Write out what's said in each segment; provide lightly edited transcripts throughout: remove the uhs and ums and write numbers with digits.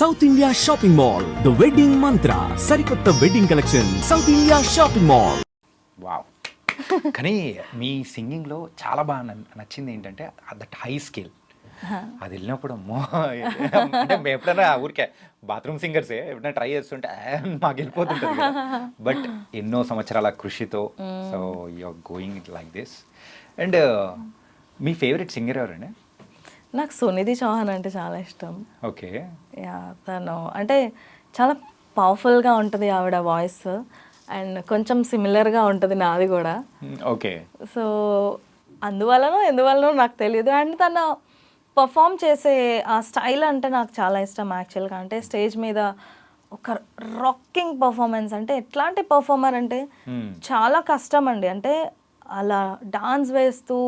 South India shopping mall the wedding మంత్ర సరికొత్త wedding collection south India shopping mall. Wow. కానీ మీ సింగింగ్లో చాలా బాగా నచ్చింది ఏంటంటే దట్ హై స్కేల్. అది వెళ్ళినప్పుడు అమ్మో అంటే మేము ఎప్పుడైనా ఊరికే బాత్రూమ్ సింగర్సే ఎప్పుడైనా ట్రై చేస్తుంటే మాకు వెళ్ళిపోతుంటుంది బట్ ఎన్నో సంవత్సరాల కృషితో so you're going like this. And మీ ఫేవరెట్ సింగర్ ఎవరండి? నాకు సునిధి చౌహాన్ అంటే చాలా ఇష్టం. ఓకే. యా, తను అంటే చాలా పవర్ఫుల్గా ఉంటుంది ఆవిడ వాయిస్, అండ్ కొంచెం సిమిలర్గా ఉంటుంది నాది కూడా. ఓకే. సో ఎందువల్లనో నాకు తెలియదు. అండ్ తను పర్ఫామ్ చేసే ఆ స్టైల్ అంటే నాకు చాలా ఇష్టం యాక్చువల్గా. అంటే స్టేజ్ మీద ఒక రాకింగ్ పర్ఫార్మెన్స్, అంటే ఎట్లాంటి పర్ఫార్మర్ అంటే చాలా కష్టం అండి. అంటే అలా డాన్స్ వేస్తూ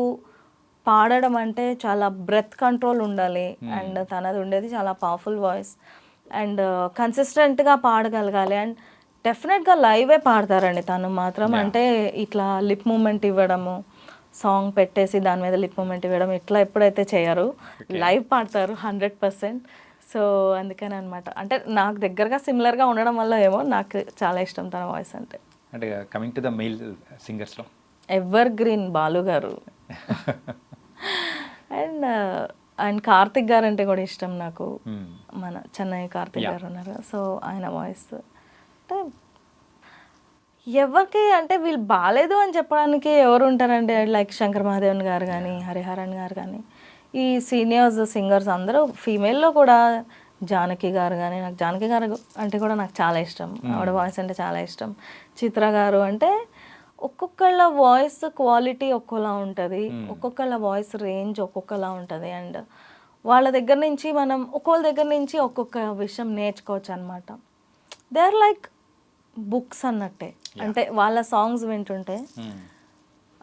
పాడడం అంటే చాలా బ్రెత్ కంట్రోల్ ఉండాలి. అండ్ తనది ఉండేది చాలా పవర్ఫుల్ వాయిస్ అండ్ కన్సిస్టెంట్గా పాడగలగాలి. అండ్ డెఫినెట్గా లైవే పాడతారండి తను మాత్రం. అంటే ఇట్లా లిప్ మూమెంట్ ఇవ్వడము, సాంగ్ పెట్టేసి దాని మీద లిప్ మూమెంట్ ఇవ్వడం ఇట్లా ఎప్పుడైతే చేయరు, లైవ్ పాడతారు 100%. సో అందుకని అనమాట, అంటే నాకు దగ్గరగా సిమిలర్గా ఉండడం వల్ల ఏమో నాకు చాలా ఇష్టం తన వాయిస్ అంటే. అంటే కమింగ్ టు ద మెయిల్ సింగర్స్లో evergreen Balu garu and Karthik గారు అంటే కూడా ఇష్టం నాకు. మన చెన్నై కార్తిక్ గారు ఉన్నారు, సో ఆయన వాయిస్ అంటే ఎవరికి అంటే వీళ్ళు బాగాలేదు అని చెప్పడానికి ఎవరు ఉంటారంటే లైక్ శంకర్ మహాదేవన్ గారు కానీ, హరిహరన్ గారు కానీ, ఈ సీనియర్స్ సింగర్స్ అందరూ ఫీమేల్లో కూడా జానకి గారు కానీ, నాకు జానకి గారు అంటే కూడా నాకు చాలా ఇష్టం. ఆవిడ వాయిస్ అంటే చాలా ఇష్టం. చిత్ర గారు అంటే ఒక్కొక్కళ్ళ వాయిస్ క్వాలిటీ ఒక్కోలా ఉంటుంది, ఒక్కొక్కళ్ళ వాయిస్ రేంజ్ ఒక్కొక్కలా ఉంటుంది. అండ్ వాళ్ళ దగ్గర నుంచి మనం ఒక్కొక్క దగ్గర నుంచి ఒక్కొక్క విషయం నేర్చుకోవచ్చు అనమాట. దే ఆర్ లైక్ బుక్స్ అన్నట్టే. అంటే వాళ్ళ సాంగ్స్ వింటుంటే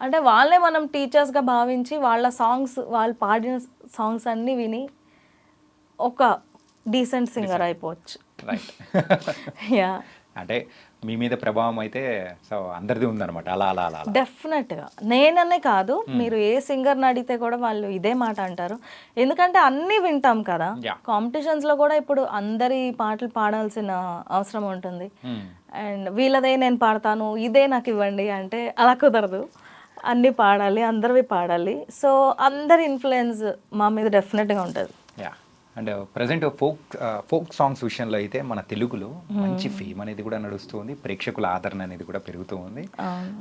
అంటే వాళ్ళే మనం టీచర్స్గా భావించి వాళ్ళ సాంగ్స్, వాళ్ళు పాడిన సాంగ్స్ అన్నీ విని ఒక డీసెంట్ సింగర్ అయిపోవచ్చు. యా, అంటే మీ మీద ప్రభావం అయితే సో అందరిది ఉందన్నమాట. అలా అలా అలా డెఫినెట్గా నేననే కాదు, మీరు ఏ సింగర్ని అడిగితే కూడా వాళ్ళు ఇదే మాట అంటారు. ఎందుకంటే అన్నీ వింటాం కదా, కాంపిటీషన్స్లో కూడా ఇప్పుడు అందరి పాటలు పాడాల్సిన అవసరం ఉంటుంది. అండ్ వీళ్ళదే నేను పాడతాను, ఇదే నాకు ఇవ్వండి అంటే అలా కుదరదు. అన్నీ పాడాలి, అందరివి పాడాలి. సో అందరి ఇన్ఫ్లుయెన్స్ మా మీద డెఫినెట్గా ఉంటుంది. Yeah. And present folk songs విషయంలో అయితే మన తెలుగులో మంచి ఫేమ్ అనేది కూడా నడుస్తుంది, ప్రేక్షకుల ఆదరణ అనేది కూడా పెరుగుతూ ఉంది.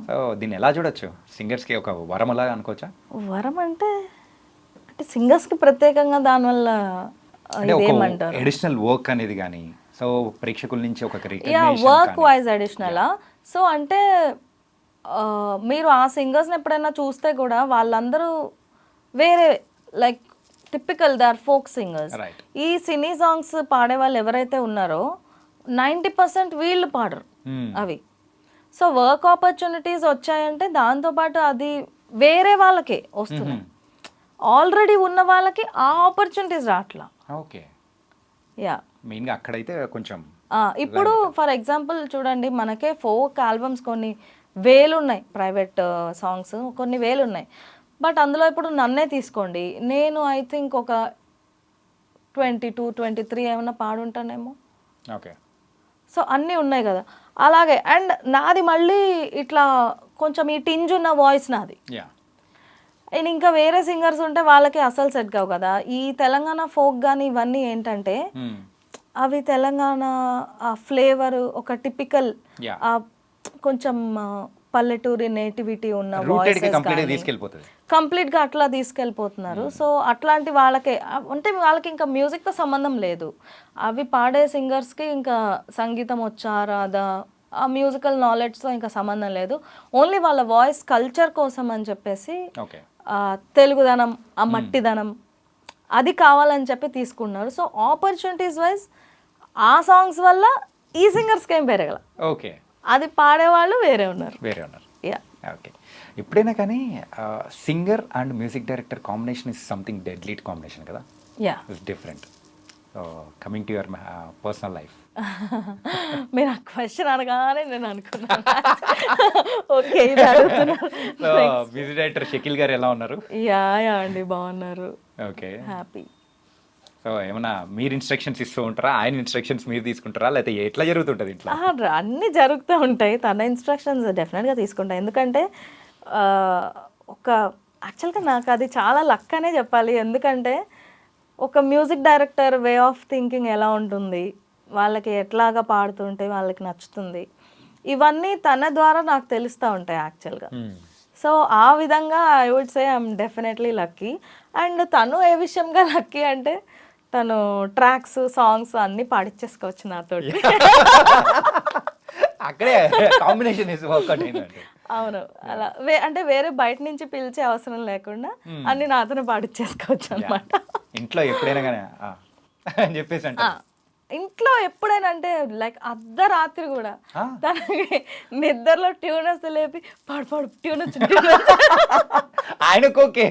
సో దీన్ని ఎలా చూడొచ్చు? సింగర్స్కి ఒక వరమలా అనుకోవచ్చా? వరం అంటే సింగర్స్కి ప్రత్యేకంగా దానివల్ల ఏమంటారు, అడిషనల్ వర్క్ అనేది కానీ, సో ప్రేక్షకుల నుంచి ఒక వర్క్ వైజ్ అడిషనలా? సో అంటే మీరు ఆ సింగర్స్ని ఎప్పుడైనా చూస్తే కూడా వాళ్ళందరూ వేరే like typical they are folk singers. ఈ సినీ సాంగ్స్ పాడే వాళ్ళు ఎవరైతే ఉన్నారో 90% వీళ్ళు పాడరు అవి. సో వర్క్ ఆపర్చునిటీస్ వచ్చాయంటే దాంతోపాటు అది వేరే వాళ్ళకే వస్తున్నాయి, ఆల్రెడీ ఉన్న వాళ్ళకి ఆ ఆపర్చునిటీస్ రావట్లా. ఓకే. యా, మెయిన్గా అక్కడైతే కొంచెం ఇప్పుడు ఫర్ ఎగ్జాంపుల్ చూడండి, మనకే ఫోక్ ఆల్బమ్స్ కొన్ని వేలు ఉన్నాయి, ప్రైవేట్ సాంగ్స్ కొన్ని వేలు ఉన్నాయి. బట్ అందులో ఇప్పుడు నన్నే తీసుకోండి, నేను ఐ థింక్ ఒక 22-23 ఏమైనా పాడుంటానేమో. ఓకే. సో అన్నీ ఉన్నాయి కదా అలాగే. అండ్ నాది మళ్ళీ ఇట్లా కొంచెం ఈ టింజ్ ఉన్న వాయిస్ నాది. అండ్ ఇంకా వేరే సింగర్స్ ఉంటే వాళ్ళకి అసలు సెట్ కావు కదా. ఈ తెలంగాణ ఫోక్ కానీ ఇవన్నీ ఏంటంటే అవి తెలంగాణ ఆ ఫ్లేవర్, ఒక టిపికల్ కొంచెం పల్లెటూరి నేటివిటీ ఉన్న వాయిసెస్ కంప్లీట్గా అట్లా తీసుకెళ్ళిపోతున్నారు. సో అట్లాంటి వాళ్ళకే అంటే వాళ్ళకి ఇంకా మ్యూజిక్తో సంబంధం లేదు. అవి పాడే సింగర్స్కి ఇంకా సంగీతం వచ్చా రాదా, ఆ మ్యూజికల్ నాలెడ్జ్తో ఇంకా సంబంధం లేదు. ఓన్లీ వాళ్ళ వాయిస్ కల్చర్ కోసం అని చెప్పేసి తెలుగుదనం, ఆ మట్టిదనం అది కావాలని చెప్పి తీసుకున్నారు. సో ఆపర్చునిటీస్ వైజ్ ఆ సాంగ్స్ వల్ల ఈ సింగర్స్కి ఏం పెరగల. ఓకే. అది పాడేవాళ్ళు వేరే ఉన్నారు. యా. ఓకే. ఎప్పుడైనా కానీ singer and music director combination is something deadly combination కదా. Yeah, it's different. Coming to your personal life, మీరు ఆ క్వశ్చన్ అనగానే నేను అనుకున్నాను ఓకే ఇది అడుగుతున్నారు. మ్యూజిక్ డైరెక్టర్ షకీల్ గారు ఎలా ఉన్నారు? యా అండి, బాగున్నారు. Okay, happy. సో ఏమన్నా మీరు ఇన్స్ట్రక్షన్స్ ఇస్తూ ఉంటారా, ఆయన ఇన్స్ట్రక్షన్స్ మీరు తీసుకుంటారా, లేకపోతే ఎట్లా జరుగుతుంటుంది ఇంట్లో? అన్నీ జరుగుతూ ఉంటాయి. తన ఇన్స్ట్రక్షన్స్ డెఫినెట్గా తీసుకుంటా. ఎందుకంటే ఆ, ఒక యాక్చువల్గా నాకు అది చాలా లక్ అనే చెప్పాలి. ఎందుకంటే ఒక music director way of thinking ఎలా ఉంటుంది, వాళ్ళకి ఎట్లాగా పాడుతుంటే వాళ్ళకి నచ్చుతుంది, ఇవన్నీ తన ద్వారా నాకు తెలుస్తూ ఉంటాయి యాక్చువల్గా. సో ఆ విధంగా I would say I'm definitely lucky. And తను ఏ విషయంగా లక్కీ అంటే తను ట్రాక్స్ సాంగ్స్ అన్నీ పాడిచ్చేసుకోవచ్చు నాతోటి. అక్కడే కాంబినేషన్ ఇస్ వర్కౌట్ అయిందండి. అవును, అలా అంటే వేరే బయట నుంచి పిలిచే అవసరం లేకుండా అన్ని నాతోనే పాడిచ్చేసుకోవచ్చు అనమాట. ఇంట్లో ఎప్పుడైనా కానీ అని చెప్పేసి అంటే ఇంట్లో ఎప్పుడైనా అంటే లైక్ అర్ధరాత్రి కూడా తనకి నిద్రలో ట్యూన్ వస్తే లేపి పాడు పాడు ట్యూన్ వచ్చి ఆయనకు ఓకే.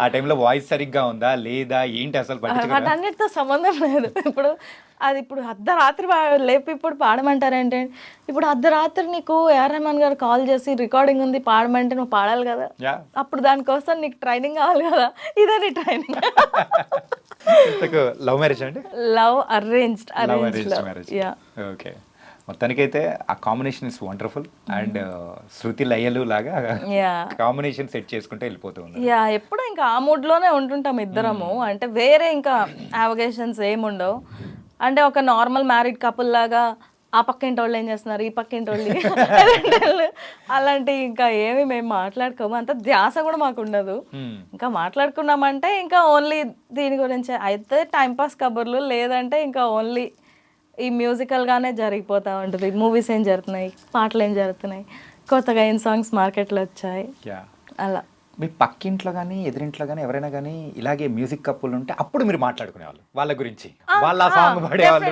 ఆ టైంలో వాయిస్ సరిగ్గా ఉందా లేదా ఏంటి అసలు పట్టించుకోరా? వాటన్నిటితో సంబంధం లేదు. ఇప్పుడు అర్ధరాత్రి లేపి ఇప్పుడు పాడమంటారంటే, ఇప్పుడు అర్ధరాత్రి నీకు ఏఆర్ రెహమాన్ గారు కాల్ చేసి రికార్డింగ్ ఉంది పాడమంటే నువ్వు పాడాలి కదా, అప్పుడు దానికోసం నీకు ట్రైనింగ్ కావాలి కదా, ఇదే నీ ట్రైనింగ్. లవ్ మ్యారేజ్ అండి? Love arranged marriage. ఓకే, మొత్తానికైతే ఆ కాంబినేషన్ ఇస్ వండర్ఫుల్. అండ్ శృతి లయలు లాగా కాంబినేషన్ సెట్ చేసుకుంటే వెళ్ళిపోతుంది. ఎప్పుడు ఇంకా ఆ మూడ్ లోనే ఉంటుంటాం ఇద్దరము. అంటే వేరే ఇంకా అవగేషన్స్ ఏముండవు. అంటే ఒక నార్మల్ మ్యారీడ్ కపుల్ లాగా ఆ పక్కింటి వాళ్ళు ఏం చేస్తున్నారు, ఈ పక్కింటి వాళ్ళు అలాంటి ఇంకా ఏమి మేము మాట్లాడుకోము. అంత ధ్యాస కూడా మాకు ఉండదు. ఇంకా మాట్లాడుకున్నామంటే ఇంకా ఓన్లీ దీని గురించి అయితే టైంపాస్ కబుర్లు, లేదంటే ఇంకా ఓన్లీ ఈ మ్యూజికల్గానే జరిగిపోతూ ఉంటుంది. మూవీస్ ఏం జరుగుతున్నాయి, పాటలు ఏం జరుగుతున్నాయి, కొత్తగా ఏం సాంగ్స్ మార్కెట్లో వచ్చాయి, అలా. మీ పక్కింట్లో కానీ ఎదురింట్లో కానీ ఎవరైనా కానీ ఇలాగే మ్యూజిక్ కప్పులు ఉంటే అప్పుడు మీరు మాట్లాడుకునేవాళ్ళు వాళ్ళ గురించి, వాళ్ళ సాంగ్ పాడేవాళ్ళు,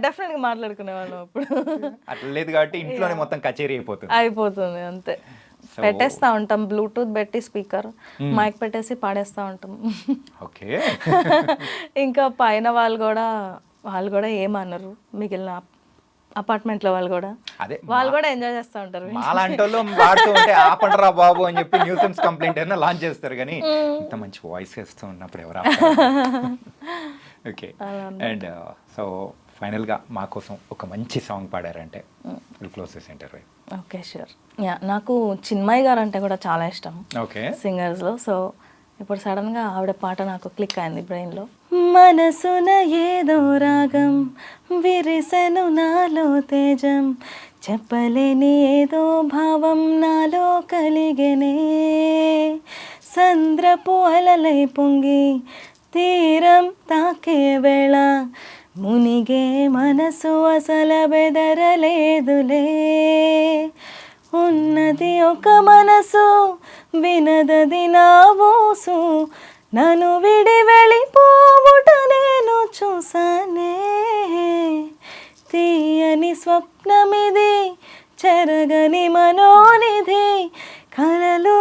డెఫినెట్ గా మాట్లాడుకునేవాళ్ళం. అప్పుడు అట్లా లేదు కాబట్టి ఇంట్లోనే మొత్తం కచేరీ అయిపోతుంది అంతే. పెట్టేస్తా ఉంటాం బ్లూటూత్ పెట్టి స్పీకర్, మైక్ పెట్టేసి పాడేస్తా ఉంటాం. ఓకే. ఇంకా పైన వాళ్ళు కూడా ఏమన్నారు, మిగిలిన అపార్ట్మెంట్ లో వాళ్ళు కూడా ఎంజాయ్ చేస్తూ ఉంటారు. అలాంటి వాళ్ళు వాడుతూ ఉంటే ఆపండిరా బాబు అని చెప్పి న్యూసెన్స్ కంప్లైంట్ అయినా లాంచ్ చేస్తారు. కానీ ఇంత మంచి వాయిస్ వేస్తూ ఉన్నప్పుడు ఎవరు? ఓకే. అండ్ సో ఫైనల్ గా మా కోసం ఒక మంచి సాంగ్ పాడారంటే close this interview. Okay, sure. నాకు చిన్మయి గారు అంటే కూడా చాలా ఇష్టం సింగర్స్ లో. సో ఇప్పుడు సడన్ గా ఆవిడ పాట నాకు క్లిక్ అయింది బ్రెయిన్ లో. మనసున ఏదో రాగం విరిసెను నాలో తేజం, చెప్పలేని ఏదో భావం నాలో కలిగెనే, సంద్రపు అలలై పొంగి తీరం తాకే వేళ, మునిగే మనసు అసల బెదరలేదులే, ఉన్నది ఒక మనసు వినదది నా ఊసు, నన్ను విడి వెళ్ళిపోవుట నేను చూసానే, తీయని స్వప్నమిది చెరగని మనోనిధి, కలలో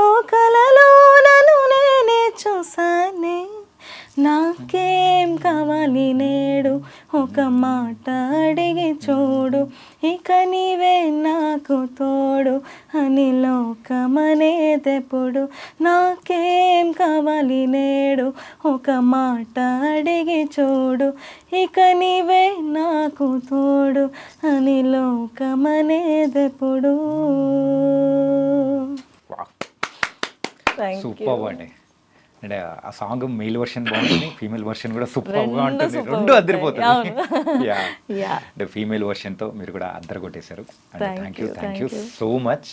నన్ను నేనే చూసానే, నాకేం కావాలి నేడు ఒక మాట అడిగి చూడు, ఇక నీవే నాకు తోడు అని లోకమనేదెప్పుడు, నాకేం కావాలి నేడు ఒక మాట అడిగి చూడు, ఇక నీవే నాకు తోడు అని లోకమనేదెప్పుడు. సూపర్ అండి. అంటే ఆ సాంగ్ మెయిల్ వర్షన్ బాగుంటుంది, ఫీమేల్ వర్షన్ కూడా సూపర్గా ఉంటుంది, రెండు అద్దరిపోతుంది. అంటే ఫీమేల్ వర్షన్తో మీరు కూడా అద్దరు కొట్టేశారు. Thank you so much.